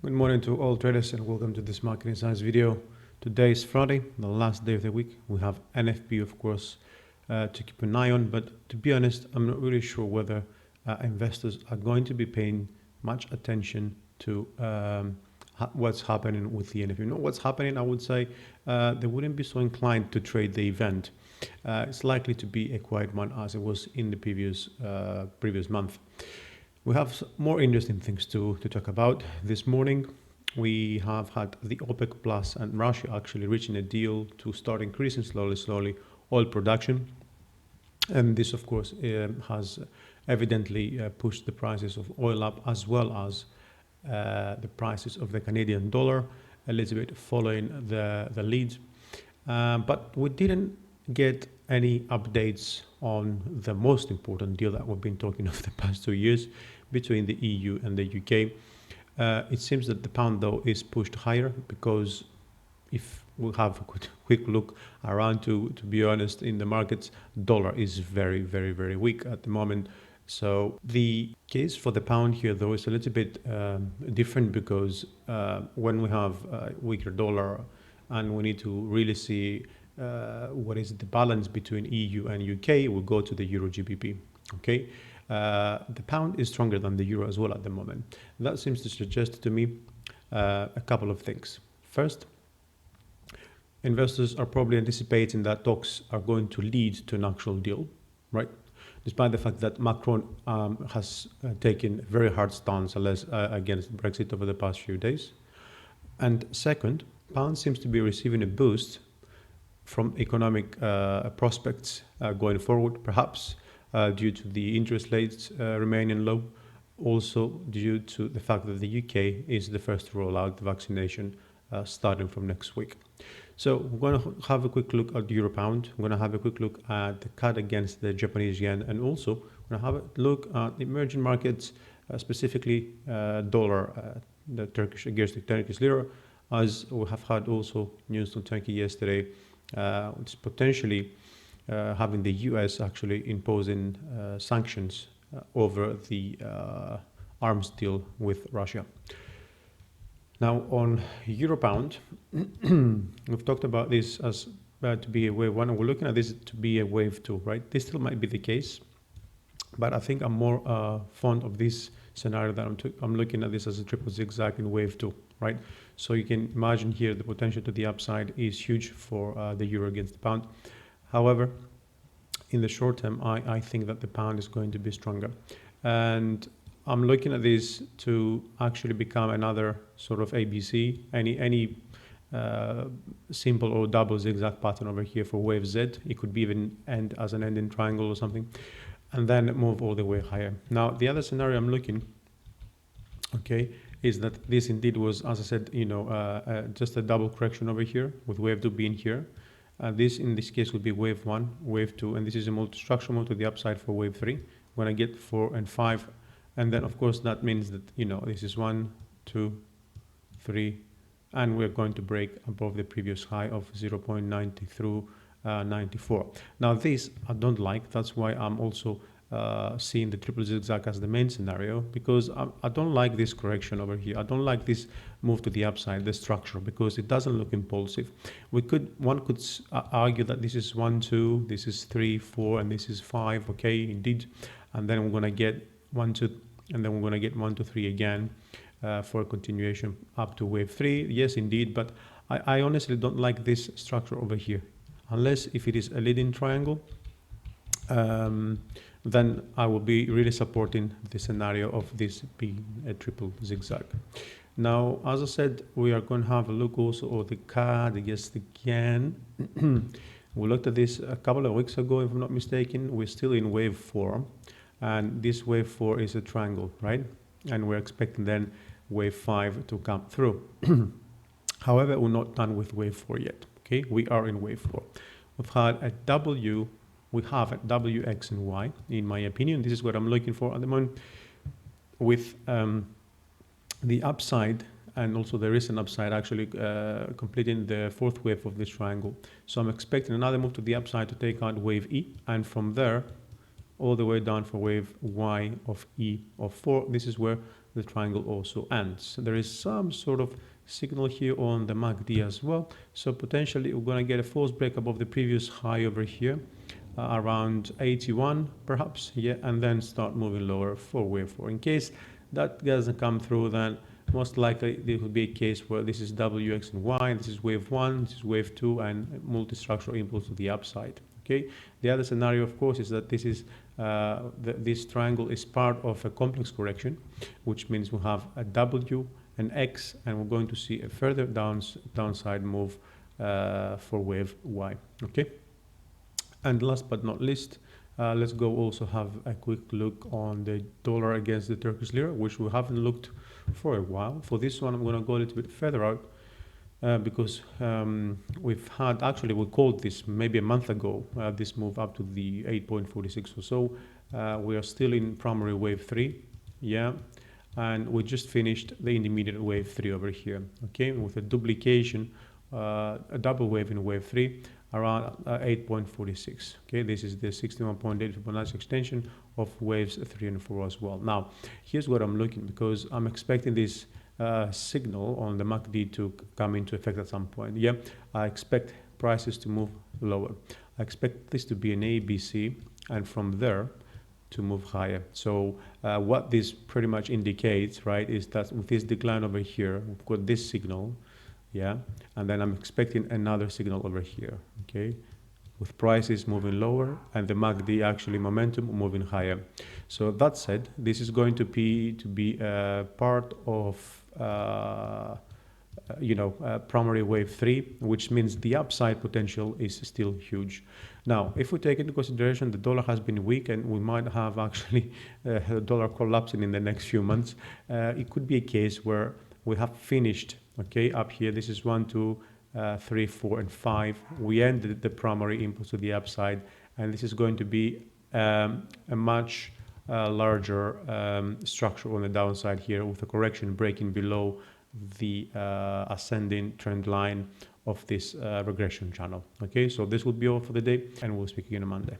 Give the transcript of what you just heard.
Good morning to all traders and welcome to this market insights video. Today is Friday, the last day of the week. We have NFP, of course, to keep an eye on, but to be honest, I'm not really sure whether investors are going to be paying much attention to what's happening with the NFP. You know what's happening, I would say they wouldn't be so inclined to trade the event. It's likely to be a quiet one as it was in the previous month. We have more interesting things to talk about. This morning, we have had the OPEC Plus and Russia actually reaching a deal to start increasing slowly oil production. And this, of course, has evidently pushed the prices of oil up, as well as the prices of the Canadian dollar, a little bit following the lead. But we didn't get any updates on the most important deal that we've been talking of the past 2 years between the EU and the UK. It seems that the pound, though, is pushed higher because if we have a quick look around, to be honest, in the markets, dollar is very weak at the moment. So the case for the pound here, though, is a little bit different because when we have a weaker dollar and we need to really see what is the balance between EU and UK, we'll go to the EURGBP. Okay, the pound is stronger than the euro as well at the moment. That seems to suggest to me a couple of things. First, investors are probably anticipating that talks are going to lead to an actual deal, right? Despite the fact that Macron has taken a very hard stance against Brexit over the past few days. And second, pound seems to be receiving a boost from economic prospects going forward, perhaps due to the interest rates remaining low, also due to the fact that the UK is the first to roll out the vaccination starting from next week. So we're going to have a quick look at Euro Pound. We're going to have a quick look at the CAD against the Japanese yen, and also we're going to have a look at the emerging markets, specifically dollar, the Turkish against the Turkish lira, as we have had also news on Turkey yesterday, which is potentially having the US actually imposing sanctions over the arms deal with Russia. Now on Euro Pound, we've talked about this as to be a wave one, and we're looking at this to be a wave two, right? This still might be the case, but I think I'm more fond of this scenario that I'm looking at this as a triple zigzag in wave two, right? So you can imagine here the potential to the upside is huge for the euro against the pound. However, in the short term, I think that the pound is going to be stronger. And I'm looking at this to actually become another sort of ABC, any simple or double zigzag pattern over here for wave Z. It could be even end as an ending triangle or something, and then move all the way higher. Now, the other scenario I'm looking, okay, is that this indeed was, as I said, just a double correction over here with wave 2 being here. This in this case would be wave 1, wave 2, and this is a multi-structural move to the upside for wave 3. When I get 4 and 5, and then of course that means that this is 1, 2, 3, and we're going to break above the previous high of 0.90 through 94. Now this I don't like. That's why I'm also seeing the triple zigzag as the main scenario, because I don't like this correction over here. I don't like this move to the upside, the structure, because it doesn't look impulsive. One could argue that this is 1, 2, this is 3, 4, and this is 5. Okay, indeed, and then we're going to get 1, 2, and then we're going to get 1, 2, 3 again for a continuation up to wave 3. Yes, indeed, but I honestly don't like this structure over here, unless if it is a leading triangle. Then I will be really supporting the scenario of this being a triple zigzag. Now, as I said, we are going to have a look also at the CAD against the yen. We looked at this a couple of weeks ago, if I'm not mistaken. We're still in wave 4, and this wave 4 is a triangle, right? And we're expecting then wave 5 to come through. However, we're not done with wave 4 yet. Okay, we are in wave 4. We've had a W. We have a W, X, and Y, in my opinion. This is what I'm looking for at the moment, with the upside, and also there is an upside actually completing the 4th wave of this triangle. So I'm expecting another move to the upside to take out wave E, and from there all the way down for wave Y of E of 4. This is where the triangle also ends. There is some sort of signal here on the MACD as well, so potentially we're going to get a false break above the previous high over here, around 81 perhaps, yeah, and then start moving lower for wave 4. In case that doesn't come through, then most likely there will be a case where this is W, X, and Y, and this is wave 1, this is wave 2, and multi-structural impulse to the upside. Okay. The other scenario, of course, is that this is this triangle is part of a complex correction, which means we have a W, an X, and we're going to see a further downside move for wave Y. Okay. And last but not least, let's go also have a quick look on the dollar against the Turkish lira, which we haven't looked for a while. For this one, I'm going to go a little bit further out because we've had, actually we called this maybe a month ago, this move up to the 8.46 or so. We are still in primary wave 3, yeah, and we just finished the intermediate wave 3 over here, okay, with a duplication, a double wave in wave 3 around 8.46. Okay, this is the 61.8 Fibonacci extension of waves 3 and 4 as well. Now, here's what I'm looking, because I'm expecting this signal on the MACD to come into effect at some point. Yeah, I expect prices to move lower. I expect this to be an ABC, and from there to move higher. So what this pretty much indicates, right, is that with this decline over here, we've got this signal, yeah, and then I'm expecting another signal over here, okay, with prices moving lower and the MACD actually momentum moving higher. So that said, this is going to be part of primary wave 3, which means the upside potential is still huge. Now, if we take into consideration the dollar has been weak and we might have actually the dollar collapsing in the next few months, it could be a case where we have finished, okay, up here. This is 1, 2, 3, 4, and 5. We ended the primary impulse to the upside, and this is going to be a much larger structure on the downside here, with a correction breaking below the ascending trend line of this regression channel. Okay, so this will be all for the day, and we'll speak again on Monday.